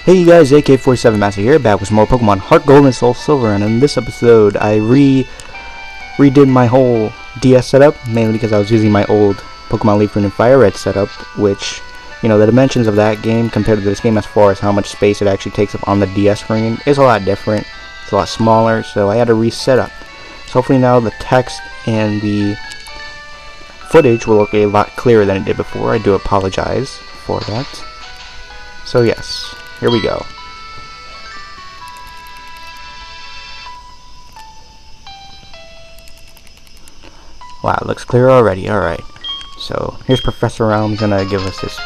Hey you guys, AK47 Master here, back with some more Pokemon Heart Gold and Soul Silver, and in this episode I redid my whole DS setup, mainly because I was using my old Pokemon Leaf Green and Fire Red setup, which, you know, the dimensions of that game compared to this game as far as how much space it actually takes up on the DS screen is a lot different. It's a lot smaller, so I had to reset up. So hopefully now the text and the footage will look a lot clearer than it did before. I do apologize for that. So yes. Here we go. Wow, it looks clear already. Alright. So, here's Professor Realm's gonna give us his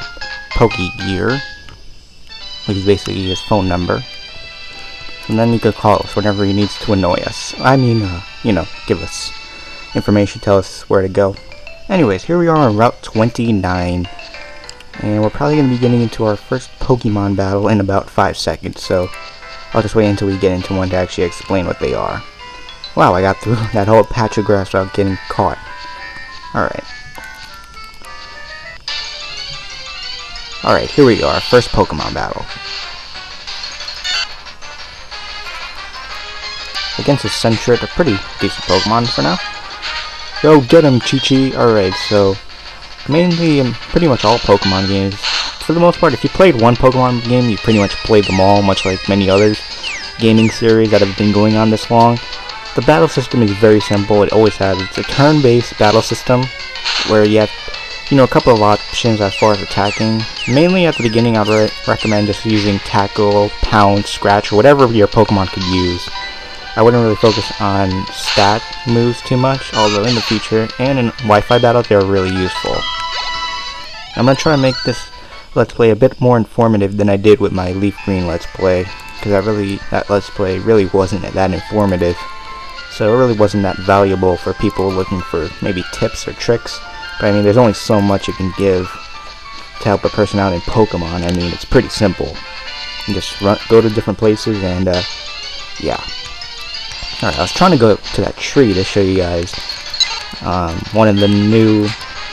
Poke Gear, which is basically his phone number. And then he could call us whenever he needs to annoy us. I mean, you know, give us information, tell us where to go. Anyways, here we are on Route 29. And we're probably going to be getting into our first Pokemon battle in about 5 seconds, so I'll just wait until we get into one to actually explain what they are. Wow, I got through that whole patch of grass without getting caught. Alright. Alright, here we are, first Pokemon battle. Against a Sentret, a pretty decent Pokemon for now. Go get him, Chi-Chi! Alright, so mainly in pretty much all Pokemon games, for the most part, if you played one Pokemon game, you pretty much played them all, much like many others gaming series that have been going on this long. The battle system is very simple. It always has. It's a turn-based battle system where you have, you know, a couple of options as far as attacking. Mainly at the beginning, I'd recommend just using Tackle, Pounce, Scratch, or whatever your Pokemon could use. I wouldn't really focus on stat moves too much, although in the future and in Wi-Fi battles they're really useful. I'm going to try to make this Let's Play a bit more informative than I did with my Leaf Green Let's Play, because that Let's Play really wasn't that informative, so it really wasn't that valuable for people looking for maybe tips or tricks. But I mean, there's only so much you can give to help a person out in Pokemon. I mean, it's pretty simple. You just go to different places and yeah. Alright, I was trying to go to that tree to show you guys one of the new,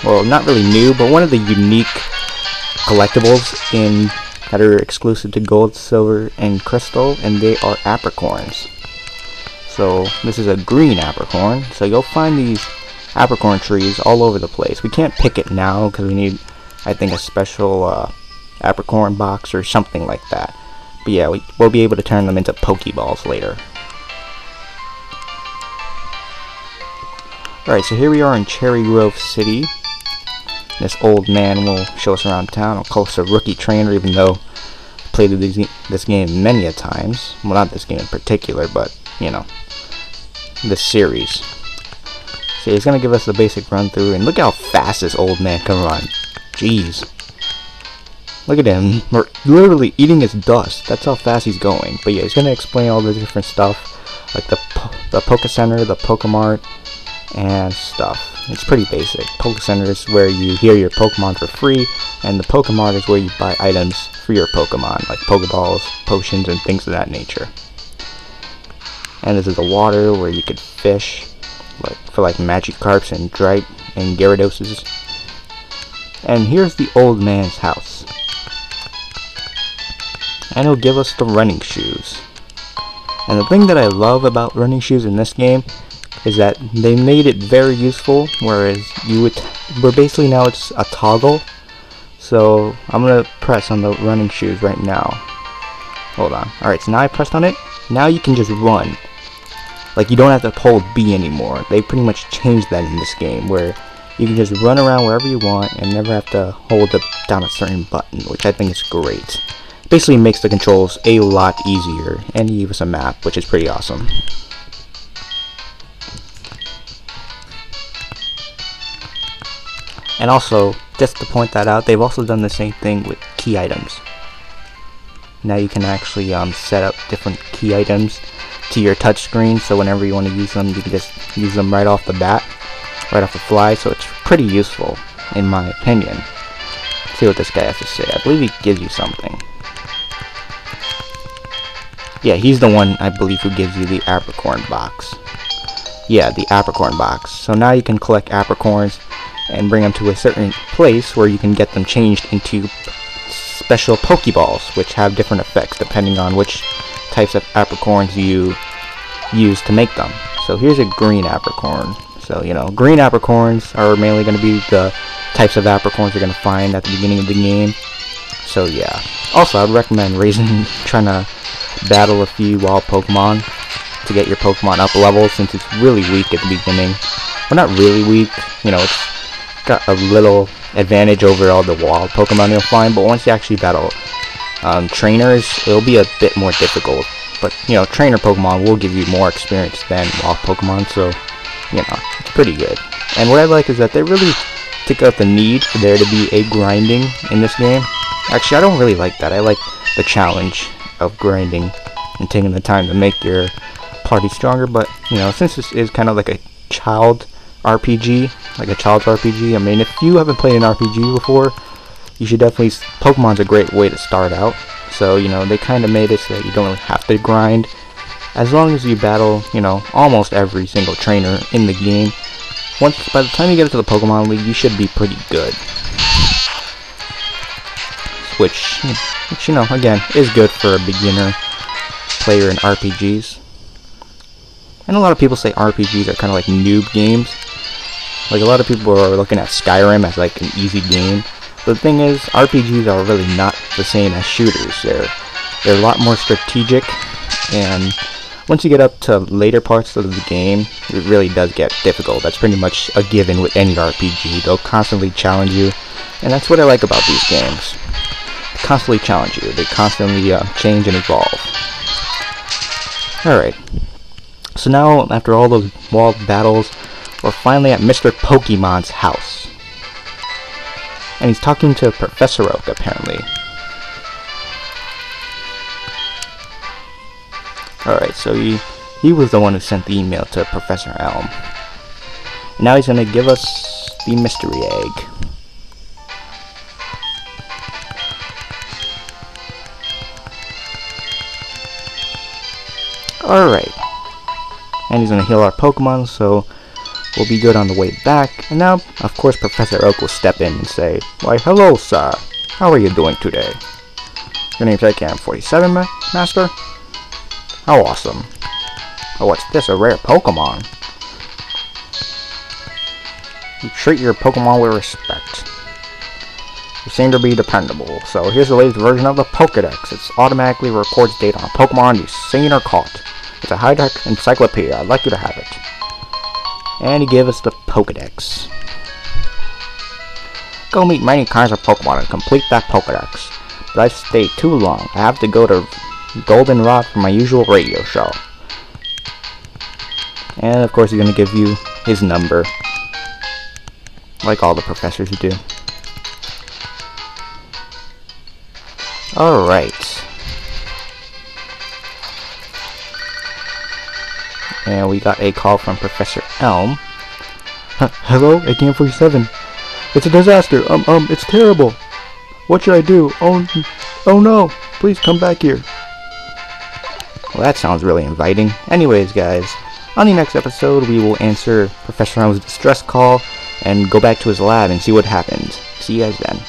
well, not really new, but one of the unique collectibles that are exclusive to Gold, Silver, and Crystal, and they are Apricorns. So, this is a green Apricorn, so you'll find these Apricorn trees all over the place. We can't pick it now, because we need, I think, a special Apricorn Box or something like that. But yeah, we'll be able to turn them into Pokeballs later. Alright, so here we are in Cherry Grove City. This old man will show us around town. I'll call us a rookie trainer, even though I played this game many a times. Well, not this game in particular, but, you know, this series. So he's going to give us the basic run through, and look how fast this old man can run. Jeez. Look at him. We're literally eating his dust. That's how fast he's going. But yeah, he's going to explain all the different stuff, like the Poke Center, the Pokemart, and stuff. It's pretty basic. Poke Center is where you hear your Pokemon for free, and the Pokemart is where you buy items for your Pokemon, like Pokeballs, potions, and things of that nature. And this is the water where you could fish, like for like Magikarps and Gyarados. And here's the old man's house. And he'll give us the running shoes. And the thing that I love about running shoes in this game is that they made it very useful, whereas where basically now it's a toggle. So I'm gonna press on the running shoes right now. Hold on. Alright, so now I pressed on it. Now you can just run. Like, you don't have to hold B anymore. They pretty much changed that in this game, where you can just run around wherever you want and never have to hold down a certain button, which I think is great. Basically makes the controls a lot easier, and he gave us a map, which is pretty awesome. And also, just to point that out, they've also done the same thing with key items. Now you can actually set up different key items to your touchscreen, so whenever you want to use them, you can just use them right off the bat, right off the fly, so it's pretty useful, in my opinion. Let's see what this guy has to say. I believe he gives you something. Yeah, he's the one, I believe, who gives you the Apricorn Box. Yeah, the Apricorn Box. So now you can collect Apricorns and bring them to a certain place where you can get them changed into special Pokeballs, which have different effects depending on which types of Apricorns you use to make them. So here's a green Apricorn. So, you know, green Apricorns are mainly going to be the types of Apricorns you're going to find at the beginning of the game. So yeah. Also, I'd recommend trying to battle a few wild Pokemon to get your Pokemon up level, since it's really weak at the beginning. Well, not really weak, you know, it's got a little advantage over all the wild Pokemon you'll find, but once you actually battle trainers, it'll be a bit more difficult. But, you know, trainer Pokemon will give you more experience than wild Pokemon, so, you know, it's pretty good. And what I like is that they really take out the need for there to be a grinding in this game. Actually, I don't really like that. I like the challenge of grinding and taking the time to make your party stronger, but, you know, since this is kind of like a child's RPG, I mean, if you haven't played an RPG before, you should definitely, Pokemon's a great way to start out. So, you know, they kind of made it so that you don't really have to grind. As long as you battle, you know, almost every single trainer in the game, by the time you get to the Pokemon League, you should be pretty good. Which, you know, again, is good for a beginner player in RPGs. And a lot of people say RPGs are kind of like noob games. Like, a lot of people are looking at Skyrim as like an easy game. But the thing is, RPGs are really not the same as shooters. They're a lot more strategic, and once you get up to later parts of the game, it really does get difficult. That's pretty much a given with any RPG. They'll constantly challenge you, and that's what I like about these games. They constantly challenge you. They constantly change and evolve. Alright. So now, after all those walled battles, we're finally at Mr. Pokemon's house. And he's talking to Professor Oak, apparently. Alright, so he was the one who sent the email to Professor Elm. And now he's going to give us the mystery egg. Alright. And he's going to heal our Pokemon, so we'll be good on the way back. And now, of course, Professor Oak will step in and say, "Why, hello, sir. How are you doing today? Your name's AKM-47, Master? How awesome. Oh, what's this? A rare Pokemon. You treat your Pokemon with respect. You seem to be dependable. So here's the latest version of the Pokedex. It automatically records data on Pokemon you've seen or caught. It's a high-tech encyclopedia. I'd like you to have it." And he gave us the Pokedex. Go meet many kinds of Pokemon and complete that Pokedex. But I've stayed too long. I have to go to Goldenrod for my usual radio show. And of course he's going to give you his number, like all the professors do. Alright. And we got a call from Professor Elm. Hello, AKM-47. It's a disaster. It's terrible. What should I do? Oh no. Please come back here. Well, that sounds really inviting. Anyways, guys, on the next episode, we will answer Professor Elm's distress call and go back to his lab and see what happened. See you guys then.